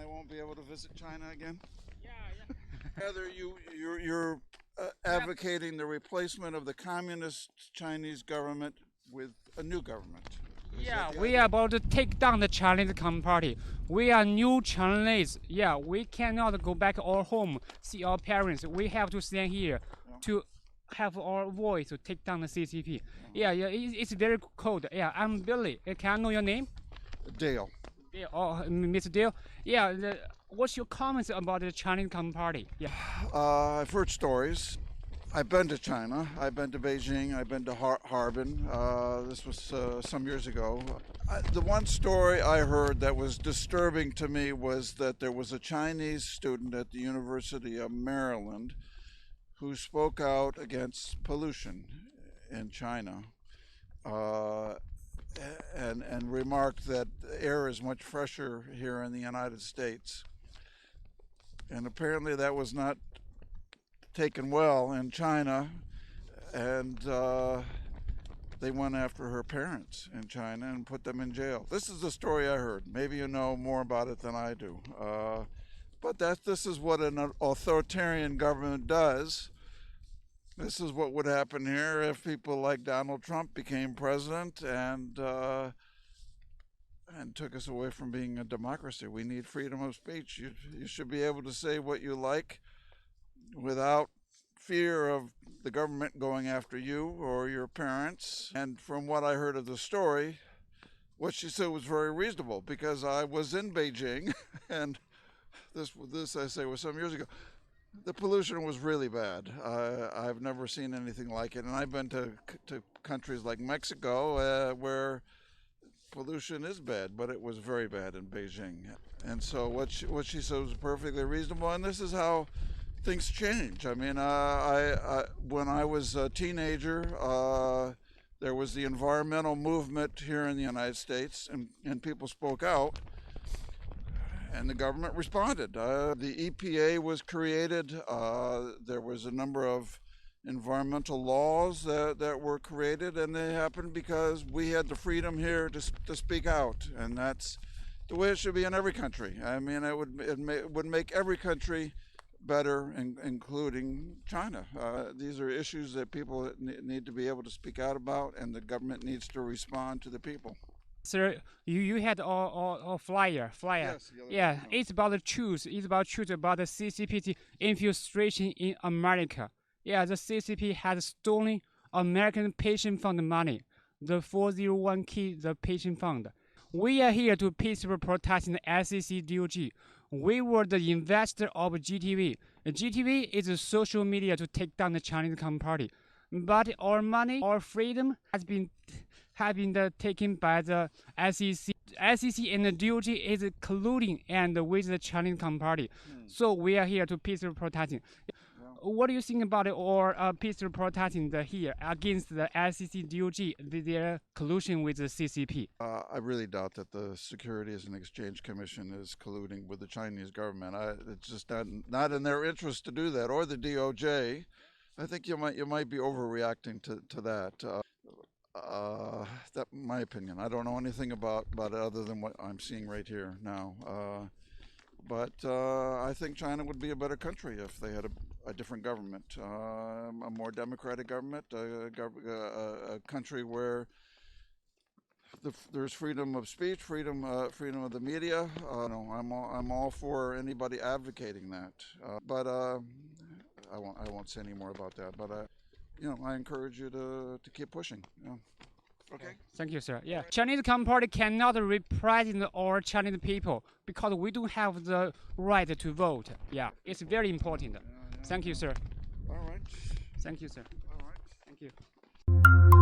I won't be able to visit China again? Yeah. Rather, you're advocating the replacement of the communist Chinese government with a new government. Yeah, we are about to take down the Chinese Communist Party. We are new Chinese. Yeah, we cannot go back our home, see our parents. We have to stand here to have our voice to take down the CCP. Yeah, it's very cold. Yeah, I'm Billy. Can I know your name? Dale. Dale. Oh, Mr. Dale. Yeah, what's your comments about the Chinese Communist Party? Yeah. I've heard stories. I've been to China. I've been to Beijing. I've been to Harbin. This was some years ago. The one story I heard that was disturbing to me was that there was a Chinese student at the University of Maryland who spoke out against pollution in China and remarked that the air is much fresher here in the United States. And apparently that was not taken well in China, and they went after her parents in China and put them in jail. This is the story I heard. Maybe you know more about it than I do. But this is what an authoritarian government does. This is what would happen here if people like Donald Trump became president and took us away from being a democracy. We need freedom of speech. You should be able to say what you like without fear of the government going after you or your parents. And from what I heard of the story, what she said was very reasonable, because I was in Beijing, and this I say was some years ago. The pollution was really bad. I've never seen anything like it, and I've been to countries like Mexico where pollution is bad, but it was very bad in Beijing. And so what she said was perfectly reasonable, and this is how things change. I mean, when I was a teenager, there was the environmental movement here in the United States, and people spoke out, and the government responded. The EPA was created. There was a number of environmental laws that were created, and they happened because we had the freedom here to speak out, and that's the way it should be in every country. I mean, it would make every country better, including China. These are issues that people need to be able to speak out about, and the government needs to respond to the people. Sir, you had a flyer. Yes, yeah, it's about the truth. It's about truth about the CCP infiltration in America. Yeah, the CCP has stolen American pension fund money, the 401k, the pension fund. We are here to peacefully protest the SEC DOJ. We were the investor of GTV. GTV is a social media to take down the Chinese Communist Party. But our money, our freedom has been taken by the SEC. SEC and the DOJ is colluding and with the Chinese Communist Party. So we are here to peacefully protesting. What do you think about it, or peaceful protesting here against the SEC DOJ, their collusion with the CCP? I really doubt that the Securities and Exchange Commission is colluding with the Chinese government. It's just not in their interest to do that, or the DOJ. I think you might be overreacting to that. That's my opinion. I don't know anything about it other than what I'm seeing right here now. But I think China would be a better country if they had a different government, a more democratic government, a country where there's freedom of speech, freedom of the media. I'm all for anybody advocating that. But I won't say any more about that. But I encourage you to keep pushing. Okay. Thank you, sir. Yeah, Chinese Communist Party cannot represent our Chinese people because we don't have the right to vote. Yeah, it's very important. Thank you, sir. All right. Thank you, sir. All right. Thank you.